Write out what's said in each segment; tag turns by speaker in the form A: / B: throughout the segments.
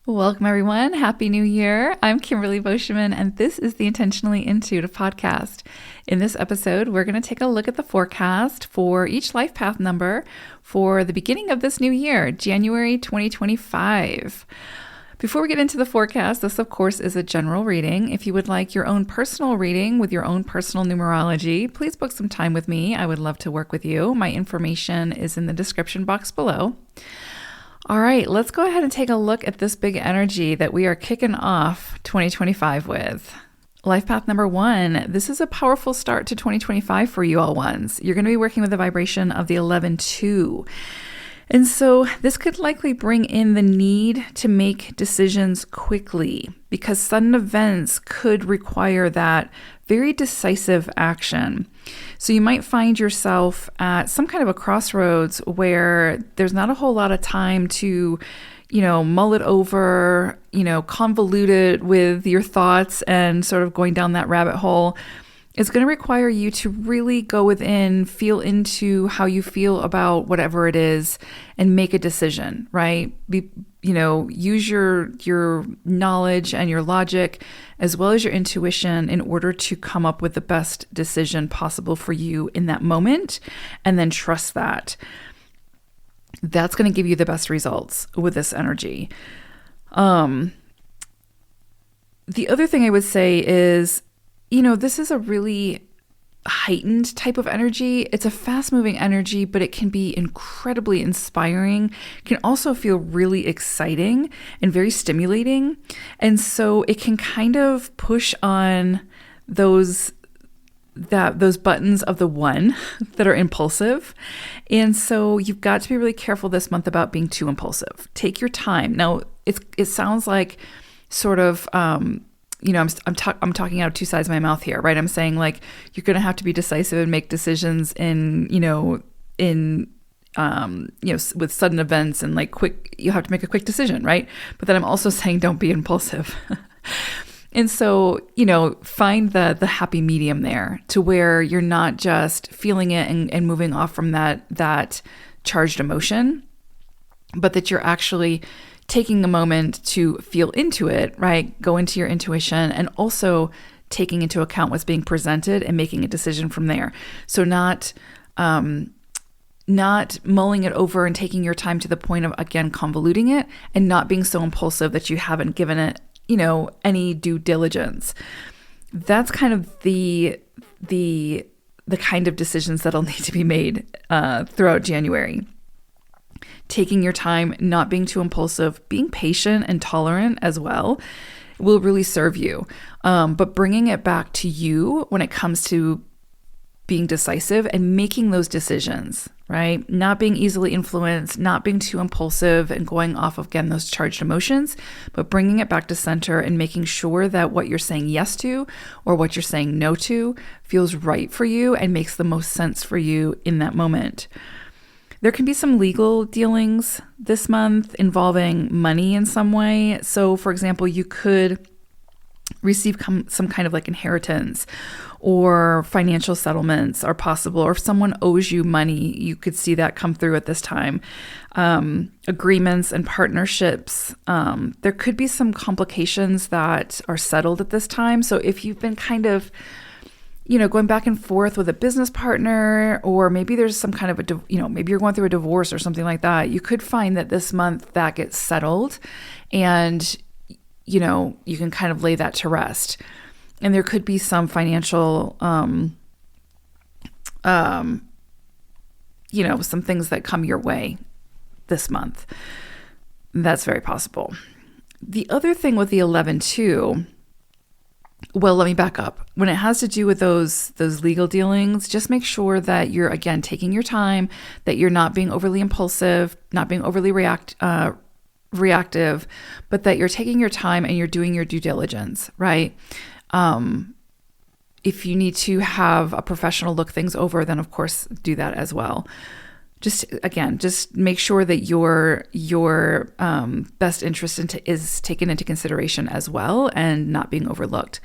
A: Welcome, everyone. Happy New Year. I'm Kimberly Boschman, and this is the Intentionally Intuitive podcast. In this episode, we're going to take a look at the forecast for each life path number for the beginning of this new year, January 2025. Before we get into the forecast, this, of course, is a general reading. If you would like your own personal reading with your own personal numerology, please book some time with me. I would love to work with you. My information is in the description box below. All right, let's go ahead and take a look at this big energy that we are kicking off 2025 with. Life path number 1. This is a powerful start to 2025 for you all ones. You're going to be working with the vibration of the 11-2. And so this could likely bring in the need to make decisions quickly because sudden events could require that very decisive action. So you might find yourself at some kind of a crossroads where there's not a whole lot of time to, mull it over, convolute it with your thoughts and sort of going down that rabbit hole. It's going to require you to really go within, feel into how you feel about whatever it is and make a decision, right? Use your knowledge and your logic as well as your intuition in order to come up with the best decision possible for you in that moment, and then trust that. That's going to give you the best results with this energy. The other thing I would say is, this is a really heightened type of energy. It's a fast-moving energy, but it can be incredibly inspiring. It can also feel really exciting and very stimulating. And so it can kind of push on those buttons of the one that are impulsive. And so you've got to be really careful this month about being too impulsive. Take your time. Now, it sounds like sort of I'm talking out of two sides of my mouth here, right? I'm saying like you're going to have to be decisive and make decisions with sudden events and like quick. You have to make a quick decision, right? But then I'm also saying don't be impulsive. And so, find the happy medium there to where you're not just feeling it and moving off from that charged emotion, but that you're actually taking a moment to feel into it, right? Go into your intuition and also taking into account what's being presented and making a decision from there. So not mulling it over and taking your time to the point of, again, convoluting it and not being so impulsive that you haven't given it, any due diligence. That's kind of the kind of decisions that'll need to be made throughout January. Taking your time, not being too impulsive, being patient and tolerant as well will really serve you. But bringing it back to you when it comes to being decisive and making those decisions, right? Not being easily influenced, not being too impulsive and going off of, again, those charged emotions, but bringing it back to center and making sure that what you're saying yes to or what you're saying no to feels right for you and makes the most sense for you in that moment. There can be some legal dealings this month involving money in some way. So, for example, you could receive some kind of like inheritance or financial settlements are possible, or if someone owes you money, you could see that come through at this time. Agreements and partnerships. There could be some complications that are settled at this time. So if you've been kind of going back and forth with a business partner, or maybe there's some kind of maybe you're going through a divorce or something like that, you could find that this month that gets settled and, you can kind of lay that to rest. And there could be some financial, some things that come your way this month. That's very possible. The other thing with the 11-2, well, let me back up. When it has to do with those legal dealings, just make sure that you're, again, taking your time, that you're not being overly impulsive, not being overly reactive, but that you're taking your time and you're doing your due diligence, right? If you need to have a professional look things over, then of course do that as well. Just make sure that your best interest is taken into consideration as well and not being overlooked.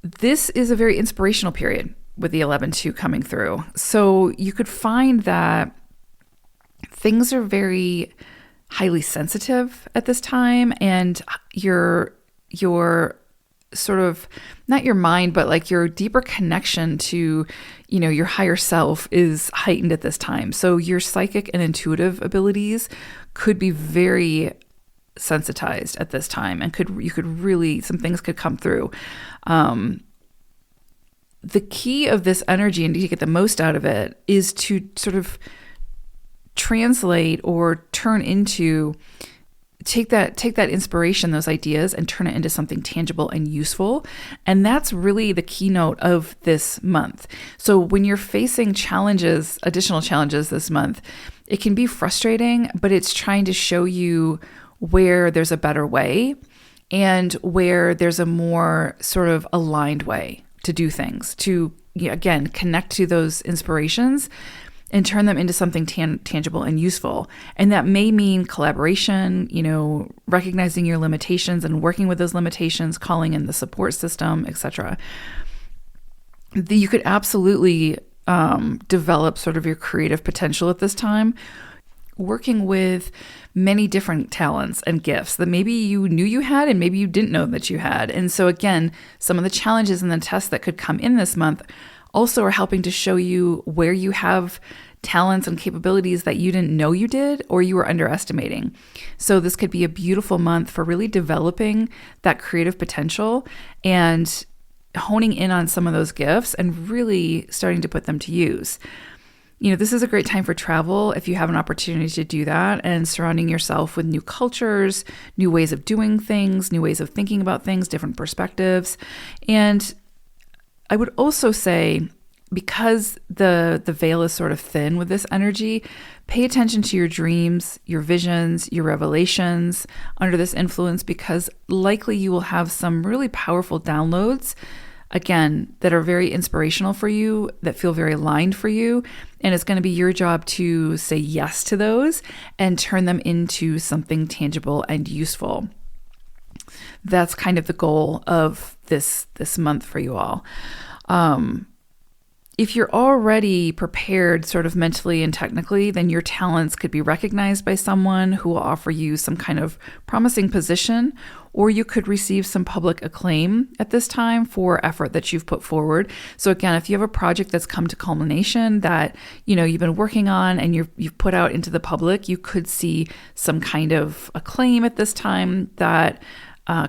A: This is a very inspirational period with the 11-2 coming through. So you could find that things are very highly sensitive at this time, and your sort of, not your mind, but like your deeper connection to, your higher self is heightened at this time. So your psychic and intuitive abilities could be very sensitized at this time, and you could really, some things could come through. The key of this energy, and to get the most out of it, is to sort of translate or turn into, take that inspiration, those ideas, and turn it into something tangible and useful. And that's really the keynote of this month. So when you're facing challenges, additional challenges this month, it can be frustrating, but it's trying to show you where there's a better way and where there's a more sort of aligned way to do things, to, again, connect to those inspirations and turn them into something tangible and useful. And that may mean collaboration, recognizing your limitations and working with those limitations, calling in the support system, etc. You could absolutely develop sort of your creative potential at this time, working with many different talents and gifts that maybe you knew you had and maybe you didn't know that you had. And so again, some of the challenges and the tests that could come in this month also are helping to show you where you have talents and capabilities that you didn't know you did or you were underestimating. So this could be a beautiful month for really developing that creative potential and honing in on some of those gifts and really starting to put them to use. This is a great time for travel if you have an opportunity to do that, and surrounding yourself with new cultures, new ways of doing things, new ways of thinking about things, different perspectives. And I would also say, because the veil is sort of thin with this energy, pay attention to your dreams, your visions, your revelations under this influence, because likely you will have some really powerful downloads, again, that are very inspirational for you, that feel very aligned for you. And it's going to be your job to say yes to those and turn them into something tangible and useful. That's kind of the goal of this month for you all. If you're already prepared sort of mentally and technically, then your talents could be recognized by someone who will offer you some kind of promising position, or you could receive some public acclaim at this time for effort that you've put forward. So again, if you have a project that's come to culmination that, you've been working on and you've put out into the public, you could see some kind of acclaim at this time that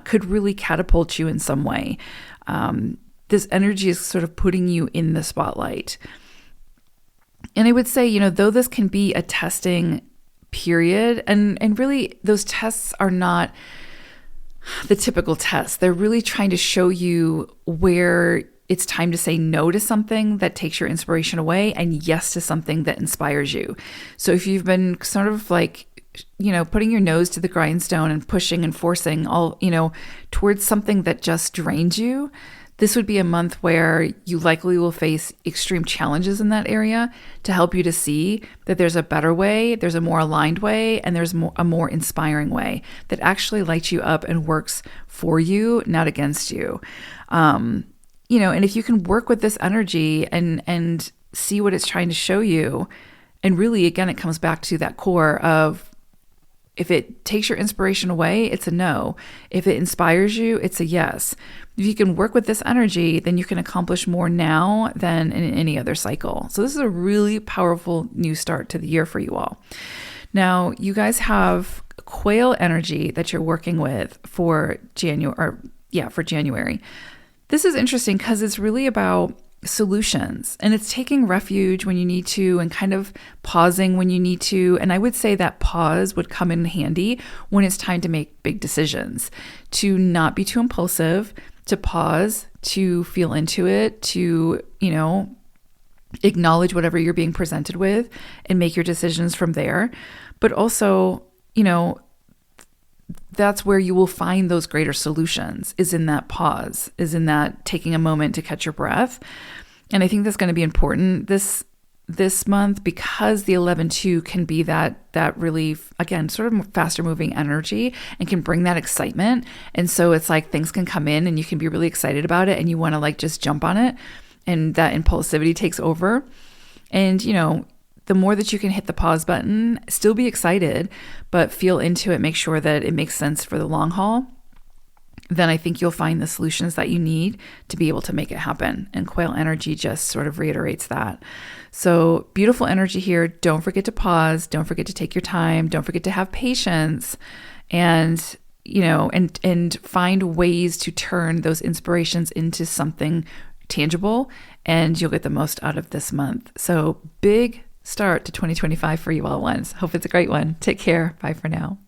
A: could really catapult you in some way. This energy is sort of putting you in the spotlight. And I would say, though this can be a testing period, and really those tests are not the typical tests. They're really trying to show you where it's time to say no to something that takes your inspiration away and yes to something that inspires you. So if you've been sort of like, putting your nose to the grindstone and pushing and forcing all, towards something that just drains you, this would be a month where you likely will face extreme challenges in that area to help you to see that there's a better way, there's a more aligned way, and there's a more inspiring way that actually lights you up and works for you, not against you. And if you can work with this energy and see what it's trying to show you, and really, again, it comes back to that core of, if it takes your inspiration away, it's a no. If it inspires you, it's a yes. If you can work with this energy, then you can accomplish more now than in any other cycle. So this is a really powerful new start to the year for you all. Now, you guys have quail energy that you're working with for January. This is interesting because it's really about solutions, and it's taking refuge when you need to and kind of pausing when you need to. And I would say that pause would come in handy when it's time to make big decisions, to not be too impulsive, to pause, to feel into it, to, acknowledge whatever you're being presented with and make your decisions from there. But also, that's where you will find those greater solutions, is in that pause, is in that taking a moment to catch your breath. And I think that's going to be important this month, because the 11-2 can be that really, again, sort of faster moving energy and can bring that excitement. And so it's like things can come in and you can be really excited about it and you want to like just jump on it, and that impulsivity takes over. And, the more that you can hit the pause button, still be excited, but feel into it, make sure that it makes sense for the long haul, then I think you'll find the solutions that you need to be able to make it happen. And quail energy just sort of reiterates that. So beautiful energy here. Don't forget to pause. Don't forget to take your time. Don't forget to have patience and, and find ways to turn those inspirations into something tangible, and you'll get the most out of this month. So big start to 2025 for you all at once. Hope it's a great one. Take care. Bye for now.